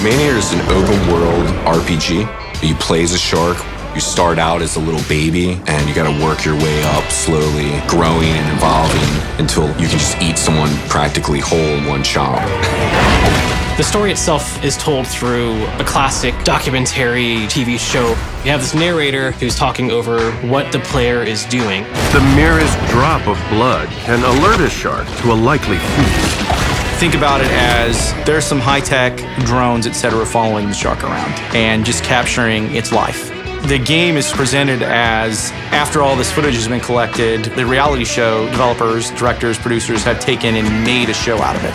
Maneater is an open-world RPG. You play as a shark. You start out as a little baby, and you gotta work your way up slowly, growing and evolving until you can just eat someone practically whole in one chomp. The story itself is told through a classic documentary TV show. You have this narrator who's talking over what the player is doing. The merest drop of blood can alert a shark to a likely feast. Think about it as there's some high-tech drones, etc., following the shark around and just capturing its life. The game is presented as, after all this footage has been collected, the reality show developers, directors, producers have taken and made a show out of it.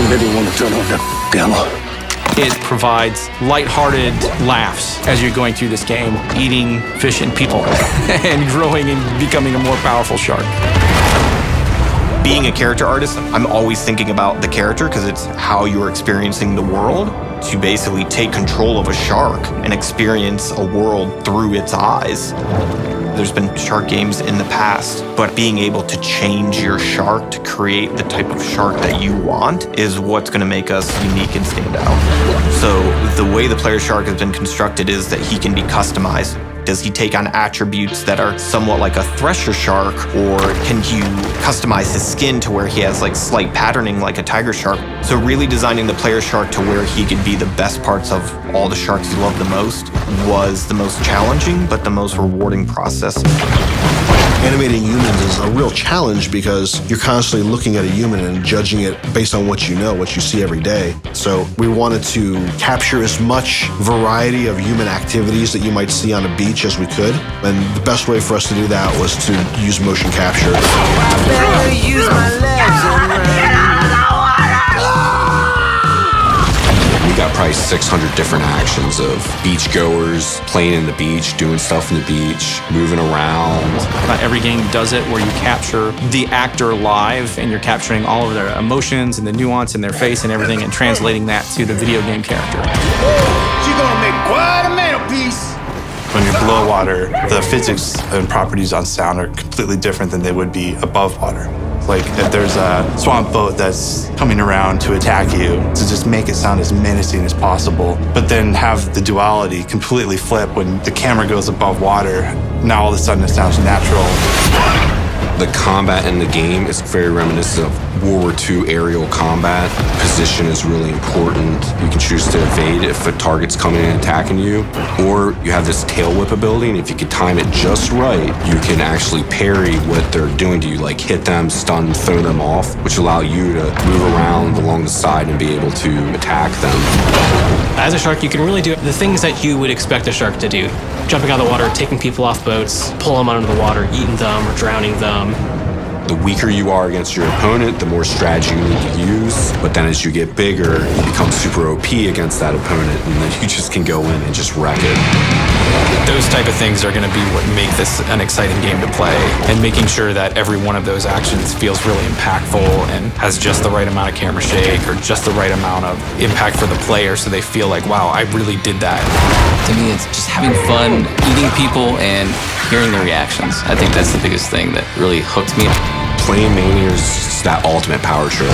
Maybe want to turn off that piano. It provides lighthearted laughs as you're going through this game, eating fish and people, and growing and becoming a more powerful shark. Being a character artist, I'm always thinking about the character because it's how you're experiencing the world. To basically take control of a shark and experience a world through its eyes. There's been shark games in the past, but being able to change your shark to create the type of shark that you want is what's going to make us unique and stand out. So the way the player shark has been constructed is that he can be customized. Does he take on attributes that are somewhat like a thresher shark, or can you customize his skin to where he has like slight patterning like a tiger shark? So really designing the player shark to where he could be the best parts of all the sharks you love the most was the most challenging but the most rewarding process. Animating humans is a real challenge because you're constantly looking at a human and judging it based on what you know, what you see every day. So we wanted to capture as much variety of human activities that you might see on a beach as we could. And the best way for us to do that was to use motion capture. We got probably 600 different actions of beachgoers playing in the beach, doing stuff in the beach, moving around. Not every game does it where you capture the actor live and you're capturing all of their emotions and the nuance in their face and everything and translating that to the video game character. She's gonna make quite a mantelpiece. When you're below water, the physics and properties on sound are completely different than they would be above water. Like if there's a swamp boat that's coming around to attack you, to just make it sound as menacing as possible, but then have the duality completely flip when the camera goes above water. Now all of a sudden it sounds natural. The combat in the game is very reminiscent of World War II aerial combat. Position is really important. You can choose to evade if a target's coming and attacking you, or you have this tail whip ability, and if you can time it just right, you can actually parry what they're doing to you, like hit them, stun, throw them off, which allow you to move around along the side and be able to attack them. As a shark, you can really do the things that you would expect a shark to do. Jumping out of the water, taking people off boats, pulling them under the water, eating them or drowning them. The weaker you are against your opponent, the more strategy you need to use. But then as you get bigger, you become super OP against that opponent, and then you just can go in and just wreck it. Those type of things are going to be what make this an exciting game to play, and making sure that every one of those actions feels really impactful and has just the right amount of camera shake or just the right amount of impact for the player so they feel like, wow, I really did that. To me, it's just having fun, eating people, and hearing their reactions. I think that's the biggest thing that really hooked me. Playing Maneater is just that ultimate power trip.